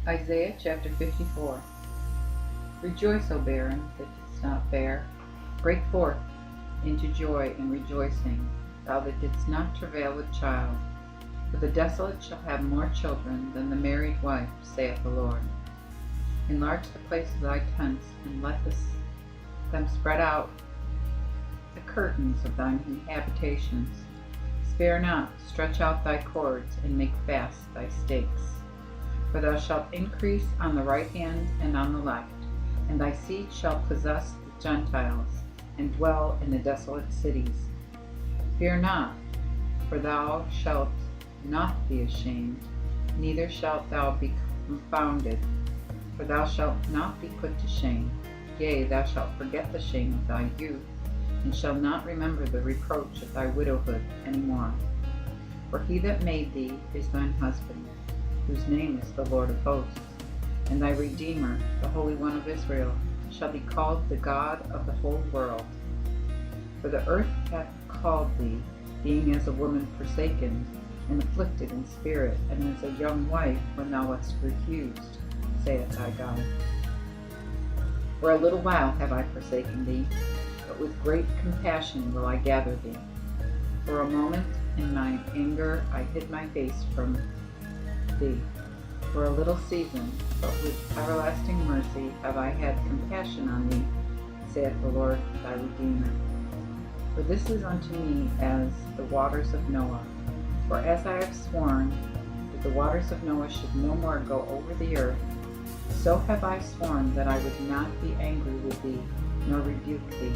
Isaiah chapter 54. Rejoice, O barren, that didst not bear. Break forth into joy and rejoicing, thou that didst not travail with child. For the desolate shall have more children than the married wife, saith the Lord. Enlarge the place of thy tents, and let them spread out the curtains of thine habitations. Spare not, stretch out thy cords, and make fast thy stakes. For thou shalt increase on the right hand and on the left, and thy seed shall possess the Gentiles, and dwell in the desolate cities. Fear not, for thou shalt not be ashamed, neither shalt thou be confounded, for thou shalt not be put to shame. Yea, thou shalt forget the shame of thy youth, and shalt not remember the reproach of thy widowhood any more. For he that made thee is thine husband, whose name is the Lord of hosts, and thy Redeemer, the Holy One of Israel, shall be called the God of the whole world. For the earth hath called thee, being as a woman forsaken, and afflicted in spirit, and as a young wife when thou wast refused, saith thy God. For a little while have I forsaken thee, but with great compassion will I gather thee. For a moment in my anger I hid my face from thee. For a little season, but with everlasting mercy have I had compassion on thee, saith the Lord thy Redeemer. For this is unto me as the waters of Noah. For as I have sworn that the waters of Noah should no more go over the earth, so have I sworn that I would not be angry with thee, nor rebuke thee.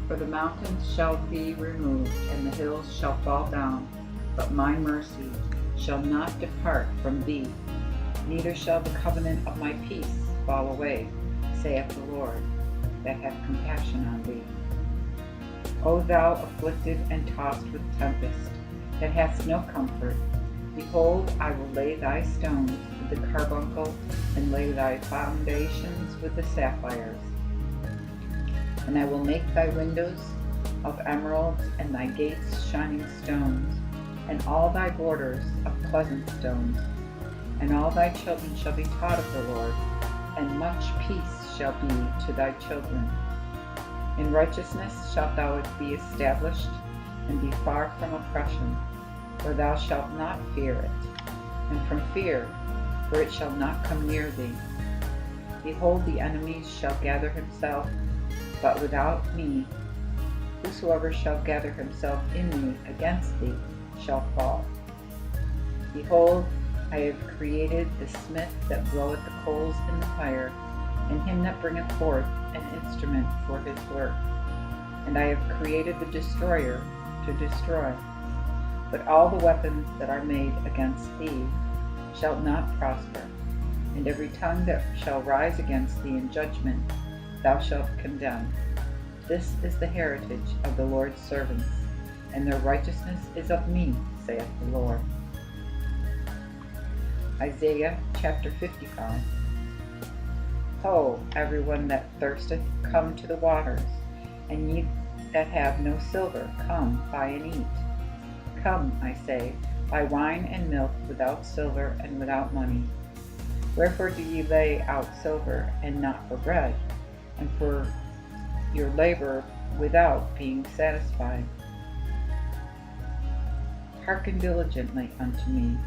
For the mountains shall be removed, and the hills shall fall down, but my mercy shall not depart from thee, neither shall the covenant of my peace fall away, saith the Lord, that hath compassion on thee. O thou afflicted and tossed with tempest, that hast no comfort, behold, I will lay thy stones with the carbuncle, and lay thy foundations with the sapphires. And I will make thy windows of emeralds, and thy gates shining stones, and all thy borders of pleasant stones. And all thy children shall be taught of the Lord, and much peace shall be to thy children. In righteousness shalt thou be established, and be far from oppression, for thou shalt not fear it, and from fear, for it shall not come near thee. Behold, the enemies shall gather himself, but without me. Whosoever shall gather himself in me against thee shall fall. Behold, I have created the smith that bloweth the coals in the fire, and him that bringeth forth an instrument for his work. And I have created the destroyer to destroy. But all the weapons that are made against thee shall not prosper, and every tongue that shall rise against thee in judgment thou shalt condemn. This is the heritage of the Lord's servants, and their righteousness is of me, saith the Lord. Isaiah chapter 55. Ho, everyone that thirsteth, come to the waters, and ye that have no silver, come, buy and eat. Come, I say, buy wine and milk without silver and without money. Wherefore do ye lay out silver, and not for bread, and for your labor without being satisfied? Hearken diligently unto me,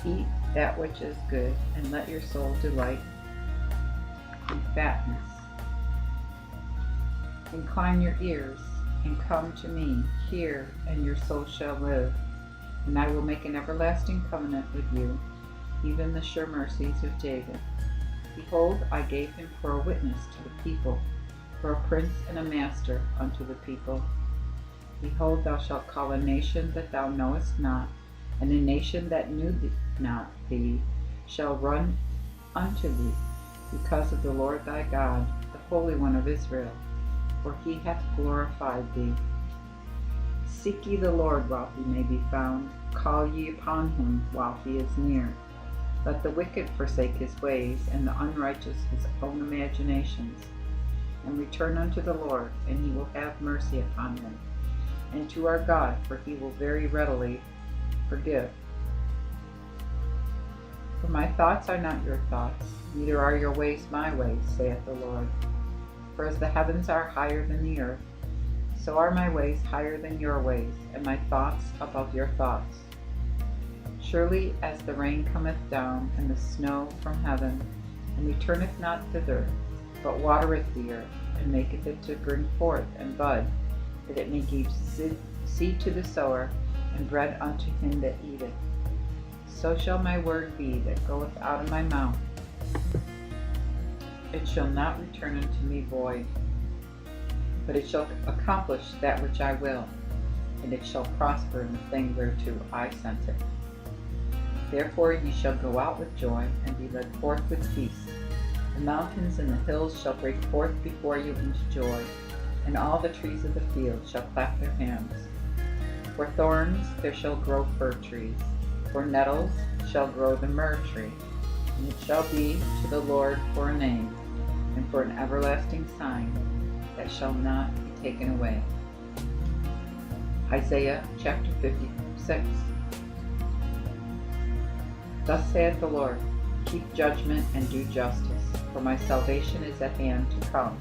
eat that which is good, and let your soul delight in fatness. Incline your ears, and come to me, hear, and your soul shall live. And I will make an everlasting covenant with you, even the sure mercies of David. Behold, I gave him for a witness to the people, for a prince and a master unto the people. Behold, thou shalt call a nation that thou knowest not, and a nation that knew not thee shall run unto thee, because of the Lord thy God, the Holy One of Israel, for he hath glorified thee. Seek ye the Lord while he may be found, call ye upon him while he is near. Let the wicked forsake his ways, and the unrighteous his own imaginations, and return unto the Lord, and he will have mercy upon them, and to our God, for he will very readily forgive. For my thoughts are not your thoughts, neither are your ways my ways, saith the Lord. For as the heavens are higher than the earth, so are my ways higher than your ways, and my thoughts above your thoughts. Surely as the rain cometh down, and the snow from heaven, and returneth not thither, but watereth the earth, and maketh it to bring forth and bud, that it may give seed to the sower, and bread unto him that eateth. So shall my word be that goeth out of my mouth. It shall not return unto me void, but it shall accomplish that which I will, and it shall prosper in the thing whereto I sent it. Therefore ye shall go out with joy, and be led forth with peace. The mountains and the hills shall break forth before you into joy, and all the trees of the field shall clap their hands. For thorns there shall grow fir trees, for nettles shall grow the myrrh tree, and it shall be to the Lord for a name, and for an everlasting sign that shall not be taken away. Isaiah chapter 56. Thus saith the Lord, keep judgment and do justice, for my salvation is at hand to come,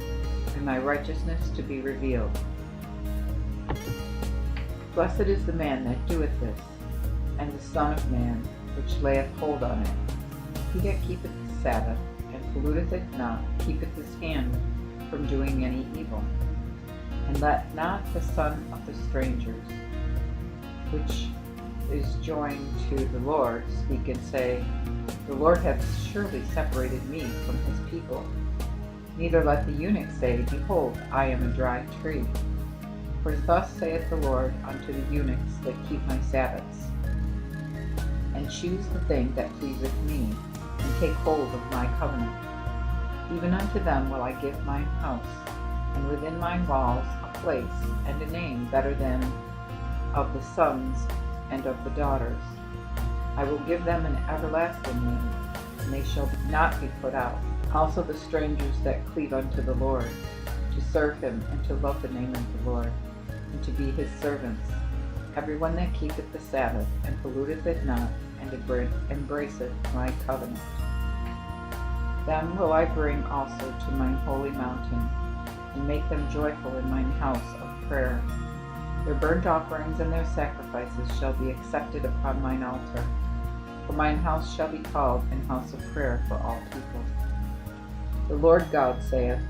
and my righteousness to be revealed. Blessed is the man that doeth this, and the Son of Man, which layeth hold on it. He that keepeth the Sabbath, and polluteth it not, keepeth his hand from doing any evil. And let not the son of the strangers, which is joined to the Lord, speak and say, the Lord hath surely separated me from his people. Neither let the eunuch say, behold, I am a dry tree. For thus saith the Lord unto the eunuchs that keep my Sabbaths, and choose the thing that pleaseth me, and take hold of my covenant. Even unto them will I give mine house, and within mine walls a place and a name better than of the sons and of the daughters. I will give them an everlasting name, and they shall not be put out. Also the strangers that cleave unto the Lord, to serve him, and to love the name of the Lord, and to be his servants. Everyone that keepeth the Sabbath, and polluteth it not, and embraceth my covenant. Them will I bring also to mine holy mountain, and make them joyful in mine house of prayer. Their burnt offerings and their sacrifices shall be accepted upon mine altar. For mine house shall be called an house of prayer for all people. The Lord God saith,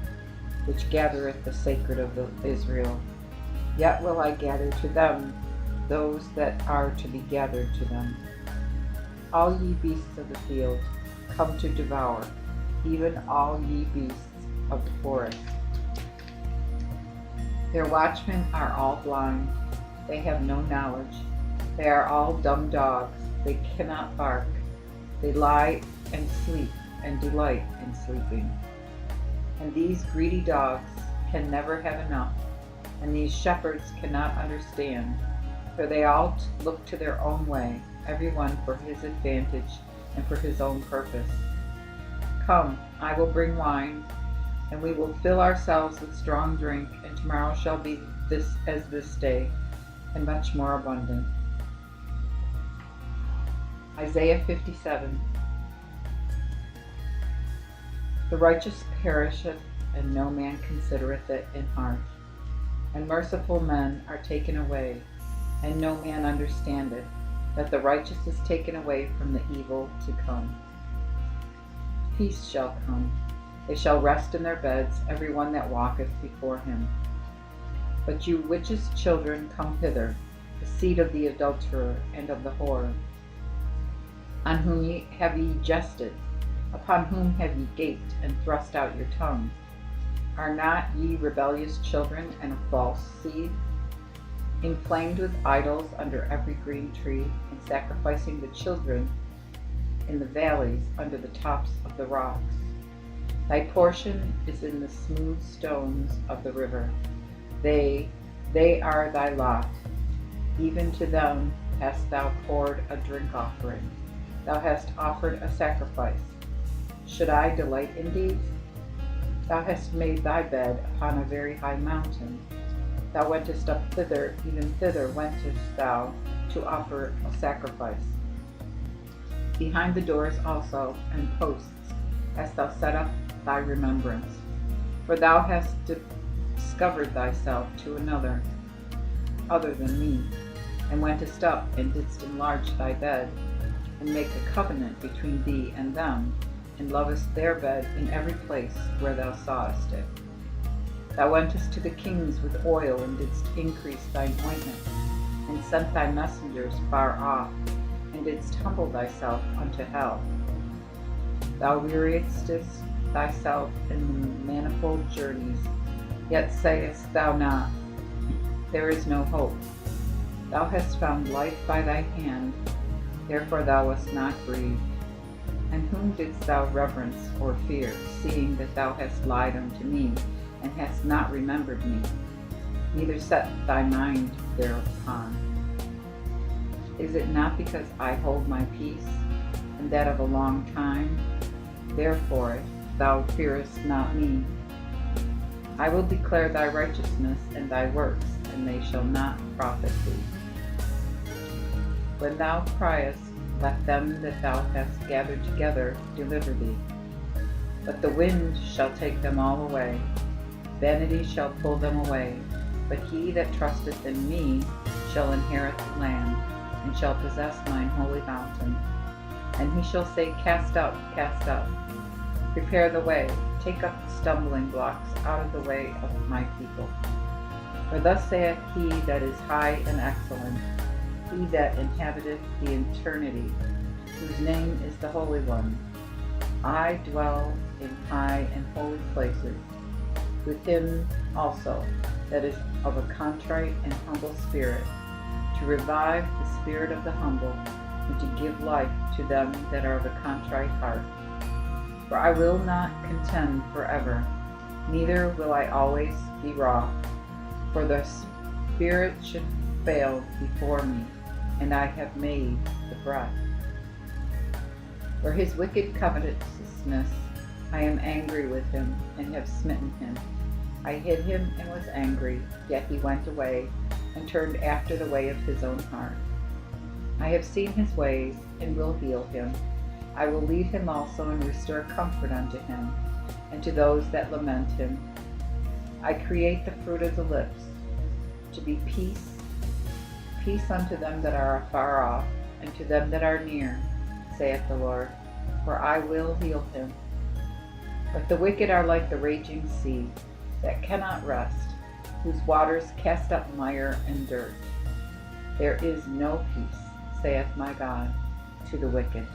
which gathereth the sacred of Israel, yet will I gather to them those that are to be gathered to them. All ye beasts of the field, come to devour, even all ye beasts of the forest. Their watchmen are all blind, they have no knowledge. They are all dumb dogs, they cannot bark. They lie and sleep, and delight in sleeping. And these greedy dogs can never have enough, and these shepherds cannot understand, for they all look to their own way, every one for his advantage and for his own purpose. Come, I will bring wine, and we will fill ourselves with strong drink, and tomorrow shall be as this day, and much more abundant. Isaiah 57. The righteous perisheth, and no man considereth it in heart. And merciful men are taken away, and no man understandeth, that the righteous is taken away from the evil to come. Peace shall come. They shall rest in their beds, every one that walketh before him. But you witches' children, come hither, the seed of the adulterer and of the whore. On whom have ye jested? Upon whom have ye gaped and thrust out your tongue? Are not ye rebellious children and a false seed, inflamed with idols under every green tree, and sacrificing the children in the valleys under the tops of the rocks? Thy portion is in the smooth stones of the river. They are thy lot. Even to them hast thou poured a drink offering. Thou hast offered a sacrifice. Should I delight in these? Thou hast made thy bed upon a very high mountain. Thou wentest up thither, even thither wentest thou to offer a sacrifice. behind the doors also, and posts, hast thou set up thy remembrance. For thou hast discovered thyself to another, other than me, and wentest up, and didst enlarge thy bed, and make a covenant between thee and them, and lovest their bed in every place where thou sawest it. Thou wentest to the kings with oil, and didst increase thine ointment, and sent thy messengers far off, and didst humble thyself unto hell. Thou weariedst thyself in manifold journeys, yet sayest thou not, there is no hope. Thou hast found life by thy hand, therefore thou wast not grieved. And whom didst thou reverence or fear, seeing that thou hast lied unto me, and hast not remembered me, neither set thy mind thereupon? Is it not because I hold my peace, and that of a long time? Therefore thou fearest not me. I will declare thy righteousness and thy works, and they shall not profit thee. When thou criest, let them that thou hast gathered together deliver thee. But the wind shall take them all away, vanity shall pull them away. But he that trusteth in me shall inherit the land, and shall possess mine holy mountain. And he shall say, cast up, prepare the way, take up the stumbling blocks out of the way of my people. For thus saith he that is high and excellent, he that inhabiteth the eternity, whose name is the Holy One. I dwell in high and holy places, with him also that is of a contrite and humble spirit, to revive the spirit of the humble, and to give life to them that are of a contrite heart. For I will not contend forever, neither will I always be wroth. For the spirit should fail before me, and I have made the breath. For his wicked covetousness I am angry with him, and have smitten him. I hid him and was angry, yet he went away, and turned after the way of his own heart. I have seen his ways, and will heal him. I will lead him also, and restore comfort unto him, and to those that lament him. I create the fruit of the lips, to be peace, peace unto them that are afar off, and to them that are near, saith the Lord, for I will heal him. But the wicked are like the raging sea, that cannot rest, whose waters cast up mire and dirt. There is no peace, saith my God, to the wicked.